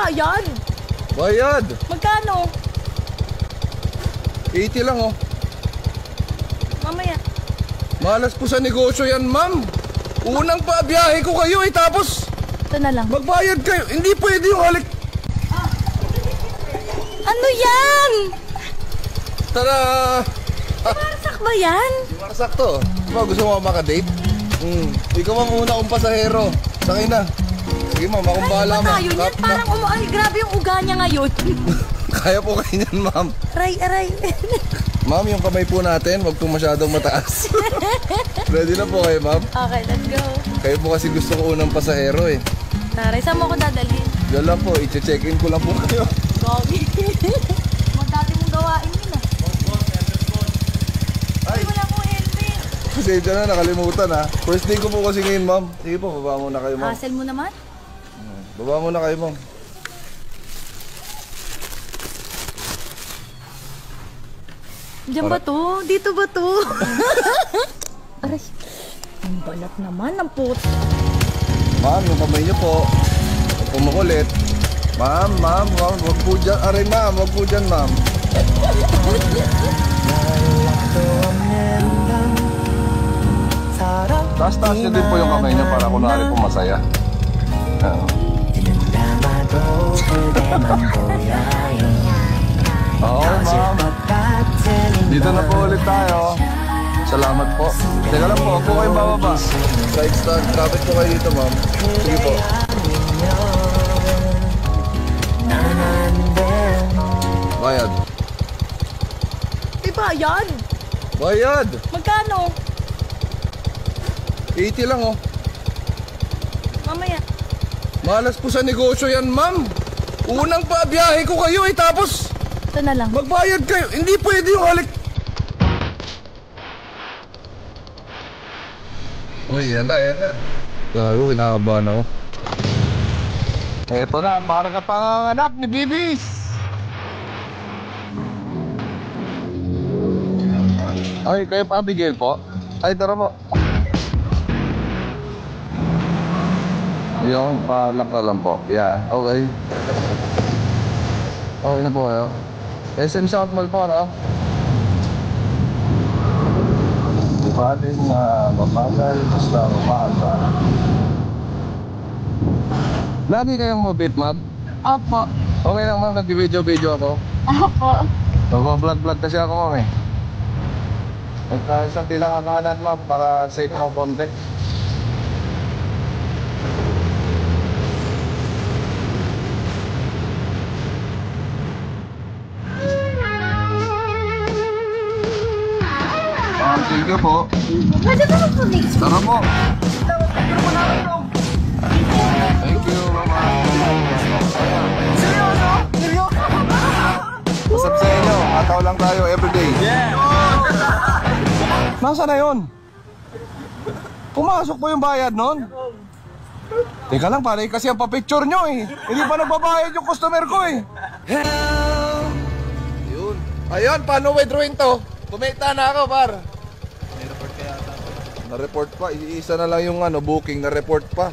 bayad? Bayad. Magkano? 80 lang oh. Mamaya. Malas po sa negosyo yan, ma'am. Unang pa biyahe ko kayo eh, tapos Ito na lang. magbayad kayo. Hindi pwede yung halik. Ano yan? Tara. Marsak ba yan? Marsak to. Diba, gusto mo makadate? Ikaw ang una kong pasahero. Sakay na. Sige ma'am, akong bahala Ay, ma'am. tayo niyan. Parang ay, grabe yung uga niya ngayon. Kaya po kayo niyan, ma'am. Aray. Ma'am, yung kamay po natin, wag po masyadong mataas. Ready na po kayo, ma'am? Okay, let's go. Kayo po kasi gusto ko unang pasahero eh. Taray, saan mo ako dadalhin? Yan lang po, i-check-in ko lang po kayo. Gogi. Magdati mong gawain yun ah. Ay, wala akong helmet. Kasi dyan na, nakalimutan ha. First day ko po kasi ngayon, ma'am. Sige po, baba muna kayo, ma'am. Hassle mo naman? Baba muna kayo, ma'am. Diyan ba to? Dito ba to? Aray. Ang balat naman ng puto. Ma'am, yung kamay niyo po. Huwag po makulit. Ma'am, wag po dyan. Aray, ma'am, wag po dyan, ma'am. Taas-taas niyo din po yung kamay niyo para kunwari po masaya. Oo, ma'am. Dito na po ulit tayo. Salamat po. Teka lang po, huwag po kayong bababa. Side stand, kapit po kayo dito, ma'am. Sige po. Bayad. May bayad? Bayad! Magkano? 80 lang oh. Mamaya. Malas po sa negosyo yan, ma'am. Unang pa biyahe ko kayo eh, tapos Ito na lang. magbayad kayo. Hindi pwede yung halik. Uy, yan na. Gago, kinakabahan ako. Eto na, parang kapanganganak ni Bibis. Ay, kayo pa, Abigail po? Ay, tara po. Yung palak na lang po. Yeah, okay. Okay na po kayo. SM South Mall po, no? Di ba din mabagal, basta umaga. Lagi kayong mabit, ma'am? Opo. Okay lang, ma'am. Nag-video ako. Opo. Nag-vlog kasi ako, ma'am eh. Sa tilang kanan, ma'am, para safe mo konti. Thank you po. Pwede ba mag-next? Tara po. Thank you, mama. Seryoso? What's up sa inyo? Ataw lang tayo everyday. Yeah! Nasaan na yun? Pumasok po yung bayad nun? Teka lang, pare, kasi ang papicture nyo eh. Hindi pa nagbabayad yung customer ko eh. Yun. Ayun, paano withdrawing to? Kumita na ako, par. Na-report pa, isa na lang yung booking, na-report pa.